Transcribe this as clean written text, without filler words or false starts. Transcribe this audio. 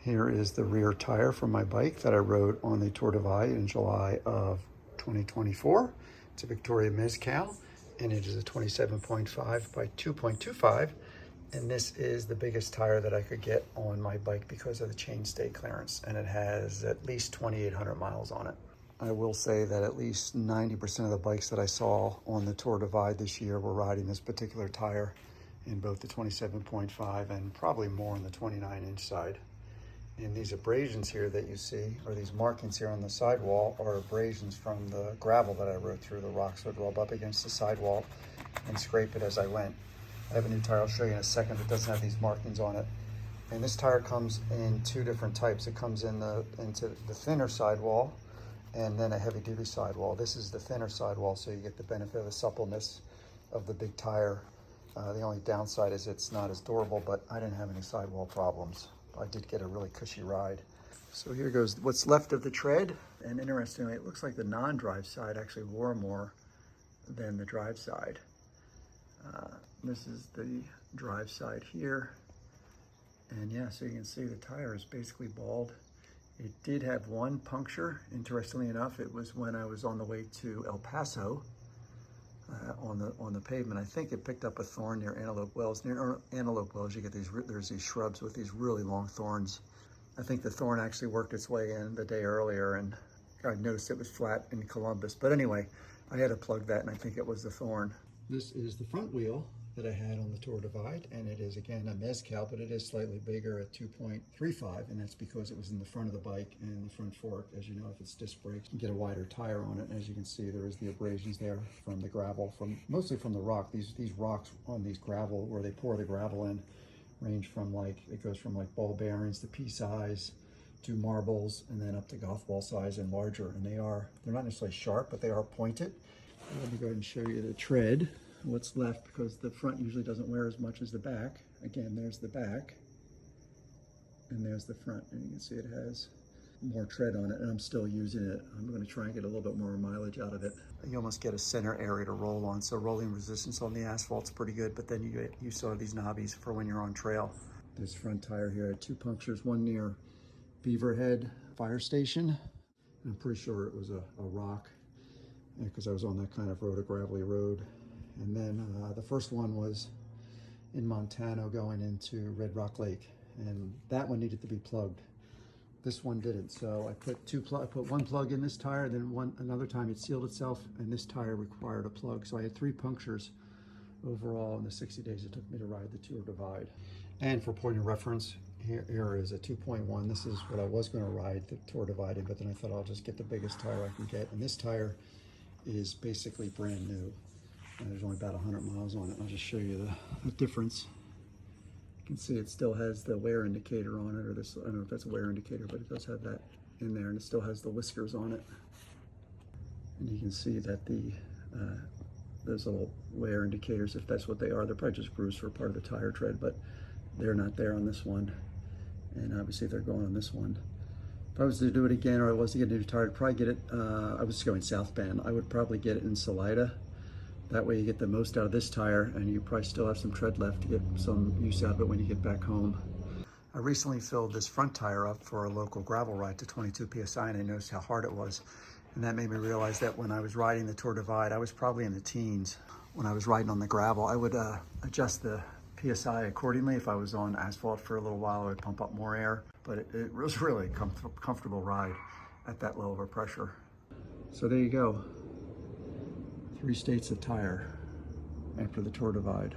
Here is the rear tire from my bike that I rode on the Tour Divide in July of 2024. It's a Vittoria MEZCAL, and it is a 27.5 by 2.25. And this is the biggest tire that I could get on my bike because of the chainstay clearance, and it has at least 2,800 miles on it. I will say that at least 90% of the bikes that I saw on the Tour Divide this year were riding this particular tire in both the 27.5 and probably more on the 29-inch side. And these abrasions here that you see, or these markings here on the sidewall, are abrasions from the gravel that I rode through. The rocks would rub up against the sidewall and scrape it as I went. I have a new tire I'll show you in a second that doesn't have these markings on it. And this tire comes in two different types. It comes into the thinner sidewall and then a heavy-duty sidewall. This is the thinner sidewall, so you get the benefit of the suppleness of the big tire. The only downside is it's not as durable, but I didn't have any sidewall problems. I did get a really cushy ride. So here goes what's left of the tread. And interestingly, it looks like the non-drive side actually wore more than the drive side. This is the drive side here. And yeah, so you can see the tire is basically bald. It did have one puncture. Interestingly enough, it was when I was on the way to El Paso on the pavement. I think it picked up a thorn near Antelope Wells. Near Antelope Wells, you get there's these shrubs with these really long thorns. I think the thorn actually worked its way in the day earlier, and I noticed it was flat in Columbus. But anyway, I had to plug that, and I think it was the thorn. This is the front wheel that I had on the Tour Divide, and it is again a MEZCAL, but it is slightly bigger at 2.35, and that's because it was in the front of the bike and the front fork. As you know, if it's disc brakes, you get a wider tire on it. And as you can see, there is the abrasions there from the gravel, mostly from the rock. These rocks on these gravel, where they pour the gravel in, range from it goes from ball bearings to pea size to marbles, and then up to golf ball size and larger. And they're not necessarily sharp, but they are pointed. Let me go ahead and show you the tread. What's left, because the front usually doesn't wear as much as the back. Again, there's the back and there's the front, and you can see it has more tread on it, and I'm still using it. I'm going to try and get a little bit more mileage out of it. You almost get a center area to roll on, so rolling resistance on the asphalt's pretty good, but then you saw these knobbies for when you're on trail. This front tire here had two punctures, one near Beaverhead Fire Station, and I'm pretty sure it was a rock, because I was on that kind of road, a gravelly road. And then the first one was in Montana going into Red Rock Lake, and that one needed to be plugged. This one didn't, so I put one plug in this tire, then another time it sealed itself, and this tire required a plug. So I had 3 punctures overall in the 60 days it took me to ride the Tour Divide. And for point of reference, here is a 2.1. This is what I was going to ride the Tour Divide in, but then I thought I'll just get the biggest tire I can get, and this tire is basically brand new. And there's only about 100 miles on it. I'll just show you the difference. You can see it still has the wear indicator on it, or this, I don't know if that's a wear indicator, but it does have that in there, and it still has the whiskers on it. And you can see that those little wear indicators, if that's what they are, they're probably just grooves for part of the tire tread, but they're not there on this one. And obviously they're going on this one. If I was to do it again, or I was to get a new tire, I'd probably get it, I was going southbound, I would probably get it in Salida. That way you get the most out of this tire, and you probably still have some tread left to get some use out of it when you get back home. I recently filled this front tire up for a local gravel ride to 22 PSI, and I noticed how hard it was. And that made me realize that when I was riding the Tour Divide, I was probably in the teens. When I was riding on the gravel, I would adjust the PSI accordingly. If I was on asphalt for a little while, I would pump up more air. But it was really a comfortable ride at that low of a pressure. So there you go. 3 states of tire after the Tour Divide.